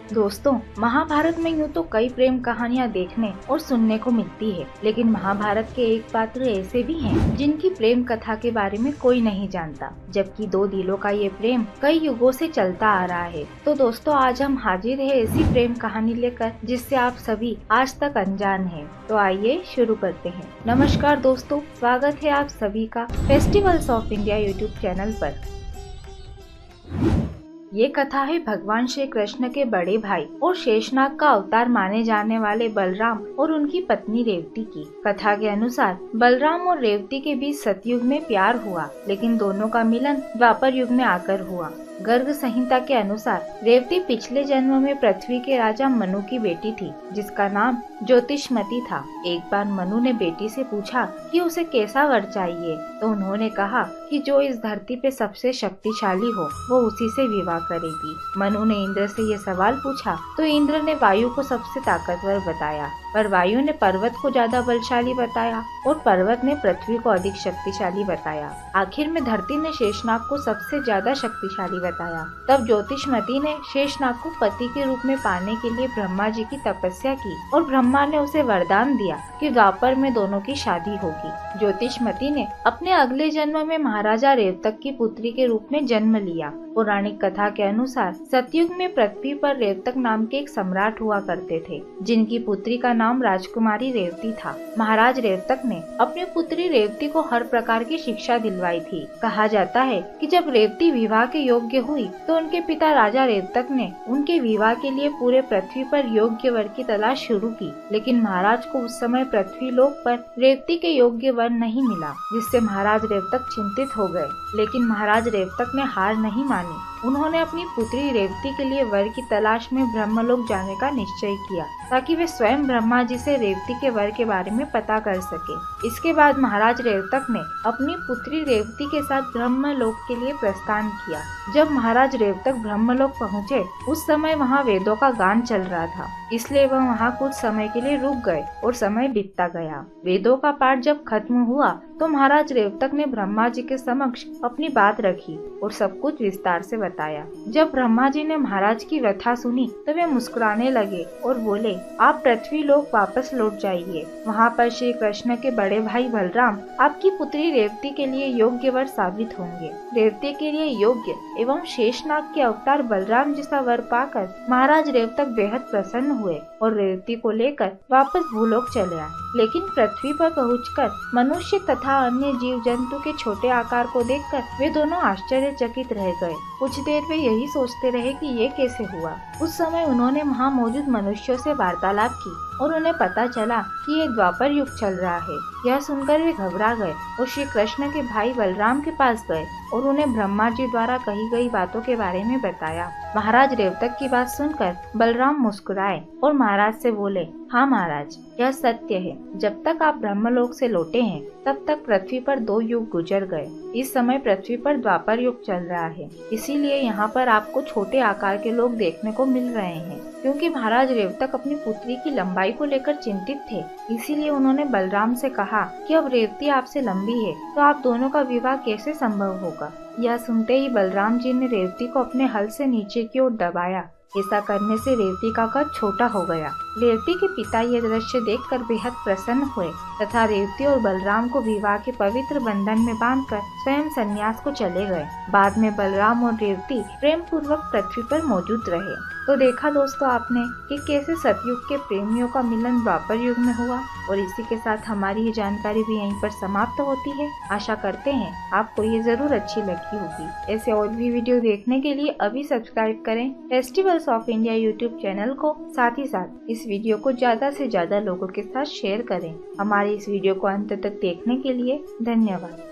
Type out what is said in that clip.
दोस्तों, महाभारत में यूँ तो कई प्रेम कहानियाँ देखने और सुनने को मिलती है, लेकिन महाभारत के एक पात्र ऐसे भी हैं जिनकी प्रेम कथा के बारे में कोई नहीं जानता, जबकि दो दिलों का ये प्रेम कई युगों से चलता आ रहा है। तो दोस्तों, आज हम हाजिर है ऐसी प्रेम कहानी लेकर जिससे आप सभी आज तक अनजान हैं। तो आइए शुरू करते हैं। नमस्कार दोस्तों, स्वागत है आप सभी का festivals of India YouTube channel पर। ये कथा है भगवान श्री कृष्ण के बड़े भाई और शेषनाग का अवतार माने जाने वाले बलराम और उनकी पत्नी रेवती की। कथा के अनुसार बलराम और रेवती के बीच सतयुग में प्यार हुआ, लेकिन दोनों का मिलन द्वापर युग में आकर हुआ। गर्ग संहिता के अनुसार रेवती पिछले जन्म में पृथ्वी के राजा मनु की बेटी थी, जिसका नाम ज्योतिषमती था। एक बार मनु ने बेटी से पूछा कि उसे कैसा वर चाहिए, तो उन्होंने कहा कि जो इस धरती पे सबसे शक्तिशाली हो वो उसी से विवाह करेगी। मनु ने इंद्र से ये सवाल पूछा तो इंद्र ने वायु को सबसे ताकतवर बताया, पर वायु ने पर्वत को ज्यादा बलशाली बताया और पर्वत ने पृथ्वी को अधिक शक्तिशाली बताया। आखिर में धरती ने शेषनाग को सबसे ज्यादा शक्तिशाली बताया। तब ज्योतिषमती ने शेषनाग को पति के रूप में पाने के लिए ब्रह्मा जी की तपस्या की और ब्रह्मा ने उसे वरदान दिया कि द्वापर में दोनों की शादी होगी। ज्योतिषमती ने अपने अगले जन्म में महाराजा रेवतक की पुत्री के रूप में जन्म लिया। पौराणिक कथा के अनुसार सतयुग में पृथ्वी पर रेवतक नाम के एक सम्राट हुआ करते थे, जिनकी पुत्री का नाम राजकुमारी रेवती था। महाराज रेवतक ने अपनी पुत्री रेवती को हर प्रकार की शिक्षा दिलवाई थी। कहा जाता है कि जब रेवती विवाह के योग्य हुई तो उनके पिता राजा रेवतक ने उनके विवाह के लिए पूरे पृथ्वी पर योग्य वर की तलाश शुरू की, लेकिन महाराज को उस समय पृथ्वी लोक पर रेवती के योग्य वर नहीं मिला, जिससे महाराज रेवतक चिंतित हो गए। लेकिन महाराज रेवतक ने हार नहीं मानी। उन्होंने अपनी पुत्री रेवती के लिए वर की तलाश में ब्रह्मलोक जाने का निश्चय किया, ताकि वे स्वयं ब्रह्मा जी से रेवती के वर के बारे में पता कर सके। इसके बाद महाराज रेवतक ने अपनी पुत्री रेवती के साथ ब्रह्मलोक के लिए प्रस्थान किया। जब महाराज रेवतक ब्रह्मलोक पहुँचे, उस समय वहाँ वेदों का गान चल रहा था, इसलिए वह वहाँ कुछ समय के लिए रुक गए और समय बीतता गया। वेदों का पाठ जब खत्म हुआ तो महाराज रेवतक ने ब्रह्मा जी के समक्ष अपनी बात रखी और सब कुछ विस्तार से बताया। जब ब्रह्मा जी ने महाराज की व्यथा सुनी तो वे मुस्कुराने लगे और बोले, आप पृथ्वी लोक वापस लौट जाइए। वहाँ पर श्री कृष्ण के बड़े भाई बलराम आपकी पुत्री रेवती के लिए योग्य वर साबित होंगे। रेवती के लिए योग्य एवं शेषनाग के अवतार बलराम जैसा वर पाकर महाराज रेवतक बेहद प्रसन्न हुए और रेवती को लेकर वापस भूलोक चले आए। लेकिन पृथ्वी पर पहुंचकर मनुष्य तथा अन्य जीव जंतु के छोटे आकार को देखकर वे दोनों आश्चर्यचकित रह गए। कुछ देर वे यही सोचते रहे कि ये कैसे हुआ। उस समय उन्होंने वहाँ मौजूद मनुष्यों से वार्तालाप की और उन्हें पता चला कि ये द्वापर युग चल रहा है। यह सुनकर वे घबरा गए और श्री कृष्ण के भाई बलराम के पास गए और उन्हें ब्रह्मा जी द्वारा कही गई बातों के बारे में बताया। महाराज रेवतक की बात सुनकर बलराम मुस्कुराए और महाराज से बोले, हाँ महाराज, यह सत्य है। जब तक आप ब्रह्मलोक से लौटे हैं तब तक पृथ्वी पर 2 युग गुजर गए। इस समय पृथ्वी पर द्वापर युग चल रहा है, इसीलिए यहाँ पर आपको छोटे आकार के लोग देखने को मिल रहे हैं। क्योंकि महाराज रेवतक अपनी पुत्री की लंबाई को लेकर चिंतित थे, इसीलिए उन्होंने बलराम से कहा कि अब रेवती आपसे लंबी है तो आप दोनों का विवाह कैसे संभव होगा। यह सुनते ही बलराम जी ने रेवती को अपने हल से नीचे की ओर दबाया। ऐसा करने से रेवती का कद छोटा हो गया। रेवती के पिता ये दृश्य देखकर बेहद प्रसन्न हुए तथा रेवती और बलराम को विवाह के पवित्र बंधन में बांधकर स्वयं संन्यास को चले गए। बाद में बलराम और रेवती प्रेम पूर्वक पृथ्वी पर मौजूद रहे। तो देखा दोस्तों आपने कि कैसे सतयुग के प्रेमियों का मिलन द्वापर युग में हुआ। और इसी के साथ हमारी ये जानकारी भी यहीं पर समाप्त होती है। आशा करते हैं आपको ये जरूर अच्छी लगी होगी। ऐसे और भी वीडियो देखने के लिए अभी सब्सक्राइब करें festivals of India YouTube channel को। साथ ही साथ इस वीडियो को ज्यादा से ज्यादा लोगों के साथ शेयर करें। हमारे इस वीडियो को अंत तक देखने के लिए धन्यवाद।